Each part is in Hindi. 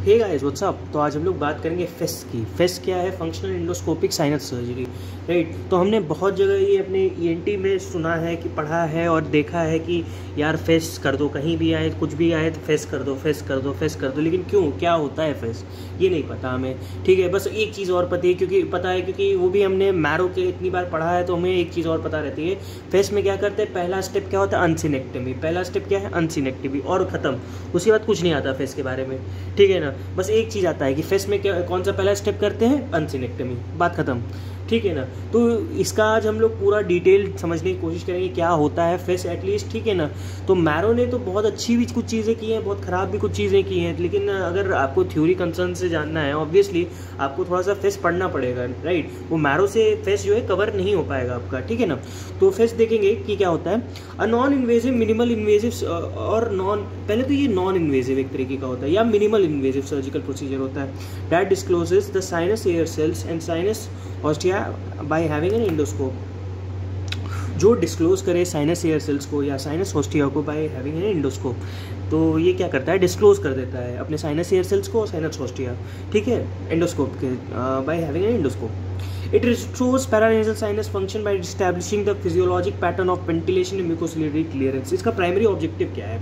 Hey guys what's up. तो आज हम लोग बात करेंगे फेस की। फेस क्या है? Functional endoscopic sinus surgery, right. तो हमने बहुत जगह ये अपने ईएनटी में सुना है कि पढ़ा है और देखा है कि यार फेस कर दो, कहीं भी आए कुछ भी आए तो फेस कर दो, फेस कर दो, फेस कर दो। लेकिन क्यों, क्या होता है फेस, ये नहीं पता हमें, ठीक है। बस एक चीज़ और पता है, क्योंकि वो भी हमने मैरो के इतनी बार पढ़ा है तो हमें एक चीज़ और पता रहती है। फेस में क्या करते हैं, पहला स्टेप क्या होता है? अनसिनेक्टमी। पहला स्टेप क्या है? अनसिनेक्टमी, और ख़त्म। उसके बाद कुछ नहीं आता फेस के बारे में, ठीक है ना। बस एक चीज़ आता है कि फेस में क्या, कौन सा पहला स्टेप करते हैं? अनसिनेक्टमी, बात खत्म, ठीक है ना। तो इसका आज हम लोग पूरा डिटेल समझने की कोशिश करेंगे क्या होता है फेस एटलीस्ट, ठीक है ना। तो मैरो ने तो बहुत अच्छी भी कुछ चीज़ें की हैं, बहुत ख़राब भी कुछ चीज़ें की हैं, लेकिन अगर आपको थ्योरी कंसर्न से जानना है ऑब्वियसली आपको थोड़ा सा फेस पढ़ना पड़ेगा, राइट। वो मैरो से फेस जो है कवर नहीं हो पाएगा आपका, ठीक है ना। तो फेस देखेंगे कि क्या होता है। A non invasive, minimal invasive और पहले तो ये नॉन इन्वेजिव एक तरीके का होता है, या मिनिमल इन्वेजिव सर्जिकल प्रोसीजर होता है that discloses the sinus air cells and sinus ostia by having an endoscope. जो डिस्क्लोज करे साइनस एयर सेल्स को या साइनस ऑस्टिया को बाय हैविंग एन एंडोस्कोप, तो ये क्या करता है? डिस्क्लोज कर देता है अपने साइनस एयर सेल्स को और साइनस ऑस्टिया, ठीक है, एंडोस्कोप के bye having an endoscope. It restores paranasal sinus function by establishing the physiologic pattern of ventilation and mucociliary clearance। इसका प्राइमरी ऑब्जेक्टिव क्या है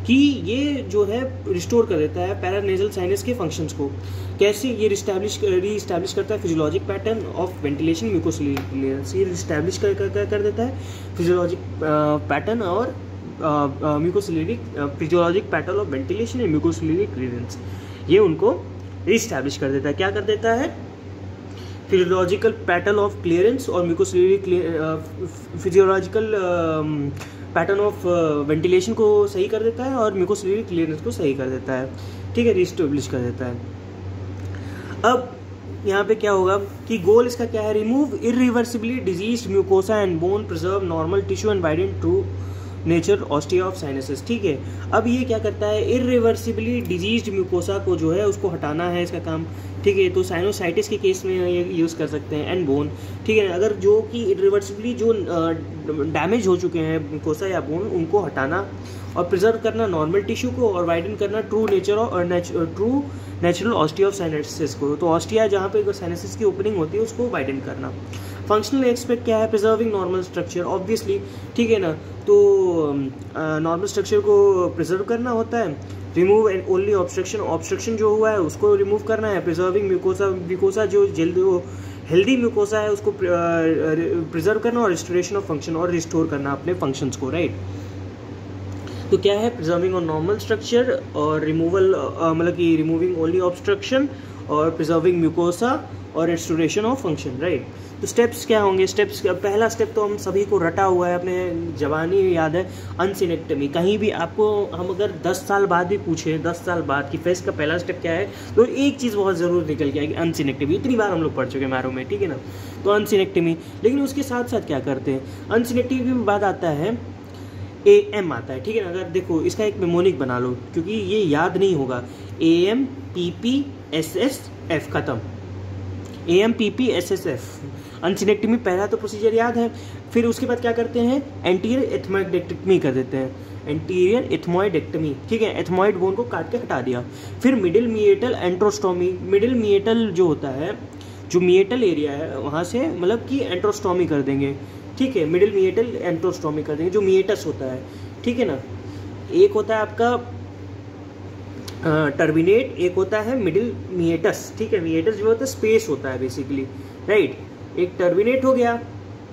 कि ये जो है रिस्टोर कर देता है पैरानेजल साइनस के फंक्शंस को। कैसे ये रीस्टैब्लिश करता है? Physiologic pattern of ventilation mucociliary clearance. ये रिस्टैब्लिश कर देता है फिजियोलॉजिक पैटर्न और mucociliary, physiologic pattern of ventilation and mucociliary clearance, ये उनको रीस्टैब्लिश कर देता है। क्या कर देता है? फिजियोलॉजिकल पैटर्न ऑफ क्लियरेंस और mucociliary physiological pattern of ventilation को सही कर देता है और म्यूकोसिलियरी क्लियरेंस को सही कर देता है, ठीक है, रीस्टैब्लिश कर देता है। अब यहाँ पे क्या होगा कि गोल इसका क्या है? Remove irreversibly diseased mucosa and bone, preserve normal tissue and widen true nature ostia of sinuses, ठीक है। अब ये क्या करता है? इरिवर्सिबली डिजीज्ड म्यूकोसा को जो है उसको हटाना है इसका काम, ठीक है। तो साइनोसाइटिस के केस में ये यूज़ कर सकते हैं, एंड बोन, ठीक है। अगर जो कि इरिवर्सिबली जो डैमेज हो चुके हैं म्यूकोसा या बोन, उनको हटाना और प्रिजर्व करना नॉर्मल टिश्यू को और वाइडन करना true natural ostia of sinuses को। तो ऑस्टिया जहाँ पे साइनसेस की ओपनिंग होती है उसको वाइडन करना। फंक्शनल एस्पेक्ट क्या है? प्रिजर्विंग नॉर्मल स्ट्रक्चर, ऑब्वियसली, ठीक है ना। तो नॉर्मल स्ट्रक्चर को प्रिजर्व करना होता है। रिमूव एंड ओनली ऑब्स्ट्रक्शन जो हुआ है उसको रिमूव करना है। प्रिजर्विंग म्यूकोसा जो हेल्दी म्यूकोसा है उसको प्रिजर्व करना और रिस्टोरेशन ऑफ फंक्शन और रिस्टोर करना अपने फंक्शंस को, राइट। तो क्या है? प्रिजर्विंग ऑन नॉर्मल स्ट्रक्चर और रिमूवल, मतलब कि रिमूविंग ओनली ऑब्स्ट्रक्शन और प्रिजर्विंग म्यूकोसा और रिस्टोरेशन ऑफ फंक्शन, राइट। तो स्टेप्स क्या होंगे? स्टेप्स, पहला स्टेप तो हम सभी को रटा हुआ है, अपने जवानी याद है, अनसिनेक्टमी। कहीं भी आपको हम अगर 10 साल बाद भी पूछें, 10 साल बाद कि फेस का पहला स्टेप क्या है, तो एक चीज़ बहुत ज़रूर निकल के आएगी, अनसिनेक्टमी। इतनी बार हम लोग पढ़ चुके हैं मैरो में, ठीक है ना। तो अनसिनेक्टमी, लेकिन उसके साथ साथ क्या करते हैं? अनसिनेक्टमी के बाद आता है AM आता है, ठीक है ना। अगर देखो इसका एक मेमोनिक बना लो क्योंकि ये याद नहीं होगा। AM PP SSF, खत्म। AM PP SSF अनसिनेक्टमी पहला तो प्रोसीजर याद है। फिर उसके बाद क्या करते हैं? एंटीरियर एथमोइडेक्टमी कर देते हैं, एंटीरियर एथमोइडेक्टमी, ठीक है। एथमोइड बोन को काट के हटा दिया। फिर मिडिल मिएटल एंट्रोस्टोमी। मिडिल मिएटल जो होता है, जो मिएटल एरिया है वहाँ से मतलब कि एंट्रोस्टोमी कर देंगे, ठीक है। मिडिल मिएटल एंट्रोस्टोमी कर देंगे, जो मिएटस होता है, ठीक है ना। एक होता है आपका टर्मिनेट, एक होता है मिडिल मिएटस, ठीक है। मिएटस जो होता है स्पेस होता है बेसिकली, राइट। एक टर्मिनेट हो गया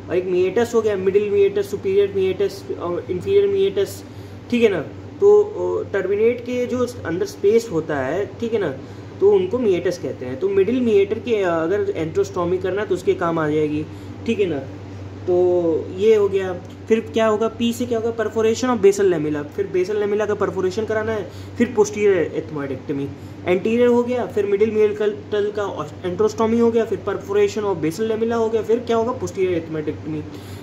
और एक मिएटस हो गया, मिडिल मिएटस, सुपीरियर मिएटस और इंफीरियर मिएटस, ठीक है ना। तो टर्मिनेट के जो अंदर स्पेस होता है, ठीक है ना, तो उनको मिएटस कहते हैं। तो मिडिल मिएटर के अगर एंट्रोस्टोमी करना तो उसके काम आ जाएगी, ठीक है ना। तो ये हो गया। फिर क्या होगा? पी से क्या होगा? Perforation of basal lamella. फिर बेसल लेमिला का परफोरेशन कराना है। फिर पोस्टीरियर एथमोइडेक्टमी, एंटीरियर हो गया। फिर मिडिल मिएटल का एंट्रोस्टोमी हो गया। फिर परफोरेशन ऑफ बेसल लेमिला हो गया। फिर क्या होगा? पोस्टीरियर एथमोइडेक्टमी।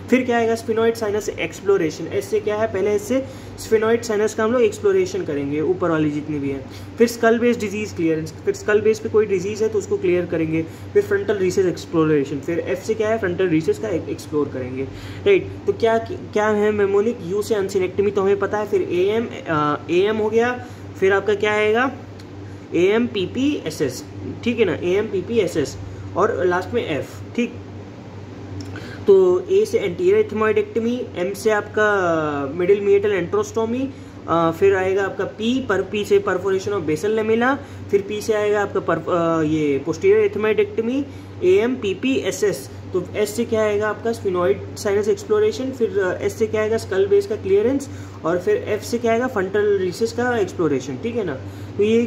फिर क्या आएगा? Sphenoid sinus exploration. इससे क्या है? पहले इससे स्फिनोइड साइनस का हम लोग एक्सप्लोरेशन करेंगे, ऊपर वाली जितनी भी है। फिर स्कल बेस डिजीज क्लियरेंस। फिर स्कल बेस पे कोई डिजीज है तो उसको क्लियर करेंगे। फिर फ्रंटल रीसेस एक्सप्लोरेशन। फिर एफ से क्या है? फ्रंटल रीसेस का एक्सप्लोर करेंगे, राइट। तो क्या है मेमोनिक? यू से अनसिनेक्टमी तो हमें पता है। फिर AM हो गया। फिर आपका क्या आएगा? AMPPSS, ठीक है ना, AMPPSS और लास्ट में F, ठीक। तो A से एंटीरियर एथमोइडेक्टमी, M से आपका मिडिल मीएटल एंट्रोस्टोमी, फिर आएगा आपका P से परफोरेशन ऑफ बेसल लेमिला, फिर P से आएगा आपका ये पोस्टीरियर एथमोइडेक्टमी, AMPPSS। तो S से क्या आएगा आपका स्फिनोइड साइनस एक्सप्लोरेशन, फिर S से क्या आएगा स्कल बेस का क्लियरेंस, और फिर F से क्या आएगा फ्रंटल रिसेस का एक्सप्लोरेशन, ठीक है ना। तो ये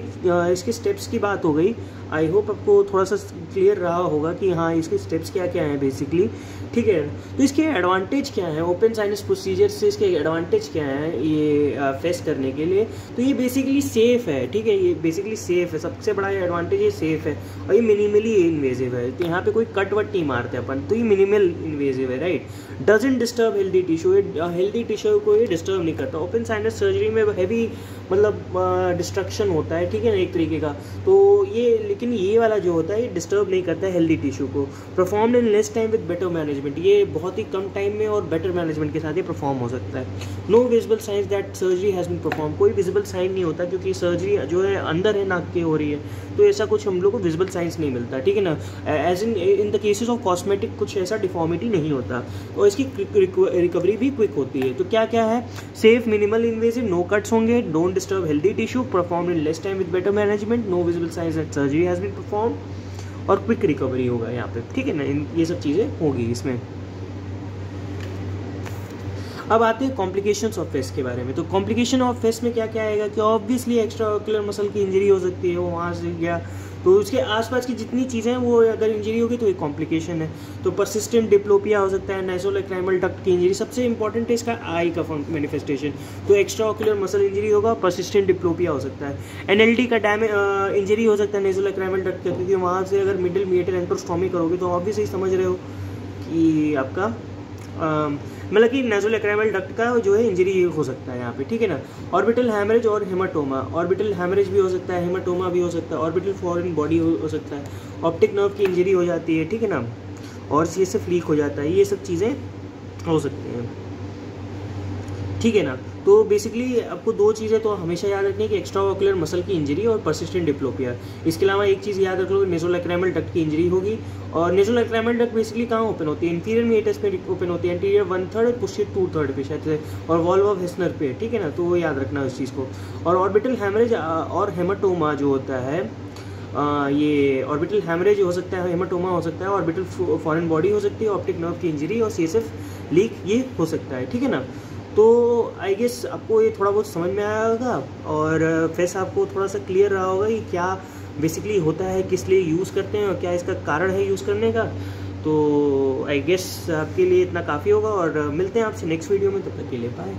इसके स्टेप्स की बात हो गई। आई होप आपको थोड़ा सा क्लियर रहा होगा कि हाँ इसके स्टेप्स क्या क्या हैं बेसिकली, ठीक है। तो इसके एडवांटेज क्या है, ओपन साइनस प्रोसीजर से इसके एडवांटेज क्या है ये फेस करने के लिए। तो ये बेसिकली सेफ है, ठीक है, ये बेसिकली सेफ है, सबसे बड़ा एडवांटेज ये सेफ है, और ये मिनिमली इन्वेजिव है। तो यहाँ पे कोई कट वट नहीं मारते अपन, तो ये मिनिमल इन्वेजिव है, right. Doesn't disturb healthy tissue, healthy tissue को ये डिस्टर्ब नहीं करता। ओपन साइनस सर्जरी में हैवी मतलब डिस्ट्रक्शन होता है, ठीक है ना, एक तरीके का। तो ये लेकिन ये वाला जो होता है ये डिस्टर्ब नहीं करता है हेल्दी टिश्यू को। Performed in less time with better management, ये बहुत ही कम टाइम में और बेटर मैनेजमेंट के साथ ये परफॉर्म हो सकता है। No visible signs that surgery has been perform, कोई विजिबल साइन नहीं होता क्योंकि सर्जरी जो है अंदर है, नाक की हो रही है, तो ऐसा कुछ हम लोग को विजिबल साइंस नहीं मिलता, ठीक है ना। As in the cases of cosmetic कुछ ऐसा डिफॉर्मिटी नहीं होता, और इसकी रिकवरी भी क्विक होती है। तो क्या क्या है, safe, minimal invasive, no cuts होंगे, don't disturb healthy tissue, perform in less time with better management, no visible signs that surgery has been perform, और क्विक रिकवरी होगा यहाँ पे, ठीक है ना। ये सब चीज़ें होगी इसमें। अब आते हैं कॉम्प्लिकेशंस ऑफ फेस के बारे में। तो कॉम्प्लिकेशन ऑफ फेस में क्या क्या आएगा कि ऑब्वियसली एक्स्ट्रा ऑक्यूलर मसल की इंजरी हो सकती है, वो वहाँ से गया, तो उसके आसपास की जितनी चीज़ें हैं वो अगर इंजरी होगी तो एक कॉम्प्लिकेशन है। तो परसिस्टेंट डिप्लोपिया हो सकता है, नासोलैक्राइमल डक्ट की इंजरी, सबसे इंपॉर्टेंट है इसका आई का मैनिफेस्टेशन। तो एक्स्ट्रा ऑक्यूलर मसल इंजरी होगा, परसिस्टेंट डिप्लोपिया हो सकता है। NLD का इंजरी हो सकता है नासोलैक्राइमल डक्ट का, क्योंकि वहाँ से अगर मिडिल मीएटल एंट्रोस्टोमी करोगे तो ऑब्वियसली समझ रहे हो कि आपका मतलब कि नासोलैक्राइमल डक्ट का जो है इंजरी हो सकता है यहाँ पे, ठीक है ना। ऑर्बिटल हैमरेज और हेमाटोमा, ऑर्बिटल हैमरेज भी हो सकता है, हेमाटोमा भी हो सकता है, ऑर्बिटल फॉरेन बॉडी हो सकता है, ऑप्टिक नर्व की इंजरी हो जाती है, ठीक है ना, और ये सब लीक हो जाता है, ये सब चीज़ें हो सकती हैं, ठीक है ना। तो बेसिकली आपको दो चीज़ें तो हमेशा याद रखनी है कि एक्स्ट्रा ऑक्यूलर मसल की इंजरी और परसिस्टेंट डिप्लोपिया। इसके अलावा एक चीज़ याद रख लो, नासोलैक्राइमल डक्ट की इंजरी होगी, और नासोलैक्राइमल डक्ट बेसिकली कहाँ ओपन होती है, इंफीरियर मीएटस पे ओपन होती है, एंटीरियर 1/3 पोस्टीरियर 2/3 पे शायद से, और वॉल्व ऑफ हेस्नर पे, ठीक है ना। तो वो याद रखना उस चीज़ को। और ऑर्बिटल हैमरेज और हेमाटोमा जो होता है, ये ऑर्बिटल हैमरेज हो सकता है, हेमाटोमा हो सकता है, ऑर्बिटल फॉरेन बॉडी हो सकती है, ऑप्टिक नर्व की इंजरी और CSF लीक ये हो सकता है, ठीक है ना। तो आई गेस आपको ये थोड़ा बहुत समझ में आया होगा, और फेस आपको थोड़ा सा क्लियर रहा होगा कि क्या बेसिकली होता है, किस लिए यूज़ करते हैं और क्या इसका कारण है यूज़ करने का। तो आई गेस आपके लिए इतना काफ़ी होगा, और मिलते हैं आपसे नेक्स्ट वीडियो में, तब तक के लिए बाय।